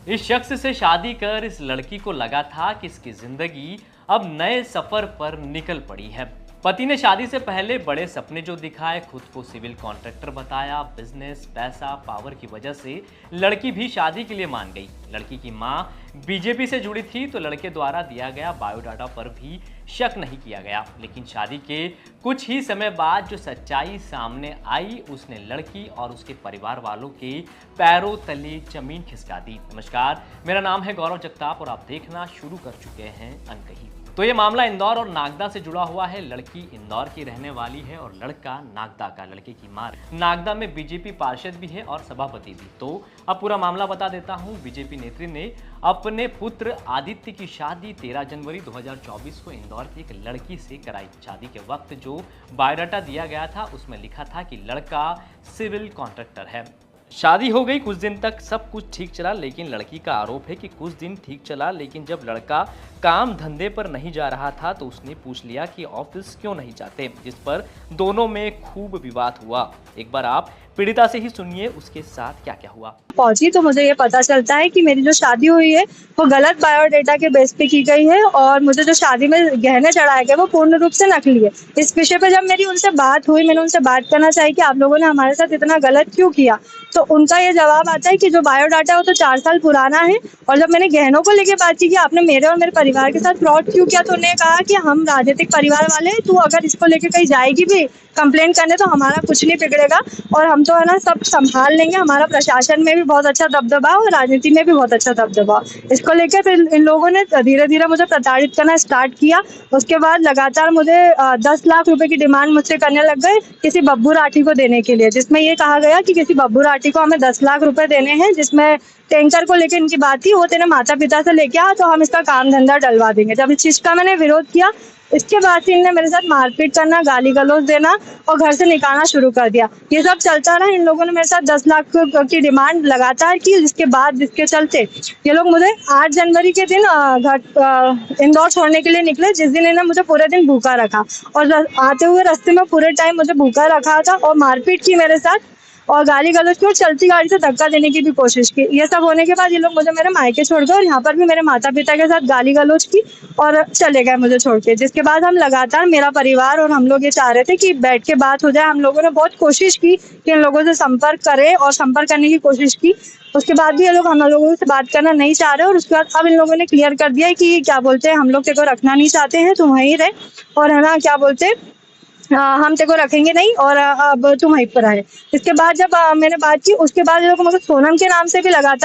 इस शख्स से शादी कर इस लड़की को लगा था कि इसकी जिंदगी अब नए सफर पर निकल पड़ी है। पति ने शादी से पहले बड़े सपने जो दिखाए, खुद को सिविल कॉन्ट्रैक्टर बताया, बिजनेस, पैसा, पावर की वजह से लड़की भी शादी के लिए मान गई। लड़की की मां बीजेपी से जुड़ी थी तो लड़के द्वारा दिया गया बायोडाटा पर भी शक नहीं किया गया। लेकिन शादी के कुछ ही समय बाद जो सच्चाई सामने आई, उसने लड़की और उसके परिवार वालों के पैरों तले जमीन खिसका दी। नमस्कार, मेरा नाम है गौरव जगताप और आप देखना शुरू कर चुके हैं अनकही। तो ये मामला इंदौर और नागदा से जुड़ा हुआ है। लड़की इंदौर की रहने वाली है और लड़का नागदा का। लड़के की मां नागदा में बीजेपी पार्षद भी है और सभापति भी। तो अब पूरा मामला बता देता हूं। बीजेपी नेत्री ने अपने पुत्र आदित्य की शादी 13 जनवरी 2024 को इंदौर की एक लड़की से कराई। शादी के वक्त जो बायोडाटा दिया गया था उसमें लिखा था कि लड़का सिविल कॉन्ट्रैक्टर है। शादी हो गई, कुछ दिन तक सब कुछ ठीक चला, लेकिन लड़की का आरोप है कि कुछ दिन ठीक चला, लेकिन जब लड़का काम धंधे पर नहीं जा रहा था तो उसने पूछ लिया कि ऑफिस क्यों नहीं जाते, जिस पर दोनों में खूब विवाद हुआ। एक बार आप पीड़िता से ही सुनिए उसके साथ क्या क्या हुआ। पहुंची तो मुझे ये पता चलता है कि मेरी जो शादी हुई है वो गलत बायोडेटा के बेस पे की गई है और मुझे जो शादी में गहने चढ़ाए गए वो पूर्ण रूप से नकली है। इस विषय पे जब मेरी उनसे बात हुई, मैंने उनसे बात करना चाहिए कि आप लोगों ने हमारे साथ इतना गलत क्यों किया, तो उनका ये जवाब आता है कि जो बायोडाटा है वो तो 4 साल पुराना है। और जब मैंने गहनों को लेकर बात की कि आपने मेरे और मेरे परिवार के साथ फ्रॉड क्यों किया, तो उन्होंने कहा कि हम राजनीतिक परिवार वाले हैं, तू अगर इसको लेकर कहीं जाएगी भी कंप्लेंट करने तो हमारा कुछ नहीं बिगड़ेगा और हम तो है ना सब संभाल लेंगे। हमारा प्रशासन में भी बहुत अच्छा दबदबा और राजनीति में भी बहुत अच्छा दबदबा। इसको लेकर फिर इन लोगों ने धीरे धीरे मुझे प्रताड़ित करना स्टार्ट किया। उसके बाद लगातार मुझे 10 लाख रुपए की डिमांड मुझसे करने लग गए किसी बब्बू राठी को देने के लिए, जिसमें ये कहा गया कि किसी बब्बू राठी को हमें 10 लाख रुपए देने हैं, जिसमें टैंकर को लेकर इनकी बात थी, वो तेरे माता पिता से लेके आ तो हम इसका काम धंधा डलवा देंगे। जब इस चीज का मैंने विरोध किया, इसके बाद से इनने मेरे साथ मारपीट करना, गाली गलौज देना और घर से निकालना शुरू कर दिया। ये सब चलता रहा। इन लोगों ने मेरे साथ 10 लाख की डिमांड लगातार की, जिसके चलते ये लोग मुझे 8 जनवरी के दिन इंदौर छोड़ने के लिए निकले, जिस दिन इन्हें मुझे पूरे दिन भूखा रखा और आते हुए रास्ते में पूरे टाइम मुझे भूखा रखा था और मारपीट की मेरे साथ और गाली गलौज की और चलती गाड़ी से धक्का देने की भी कोशिश की। ये सब होने के बाद ये लोग मुझे मेरे मायके छोड़ गए और यहाँ पर भी मेरे माता पिता के साथ गाली गलौज की और चले गए मुझे छोड़ के। जिसके बाद हम लगातार, मेरा परिवार और हम लोग ये चाह रहे थे कि बैठ के बात हो जाए। हम लोगों ने बहुत कोशिश की कि इन लोगों से संपर्क करें और संपर्क करने की कोशिश की। उसके बाद भी ये लोग हम लोगों से बात करना नहीं चाह रहे और उसके बाद अब इन लोगों ने क्लियर कर दिया कि क्या बोलते हैं, हम लोग तेरे को रखना नहीं चाहते हैं, तुम वहीं रहे और है ना क्या बोलते हैं, हम तेरे को रखेंगे नहीं और अब तुम वहीं पर आए। इसके बाद जब मैंने बात की, उसके बाद ये लोग मुझे सोनम के नाम से भी लगातार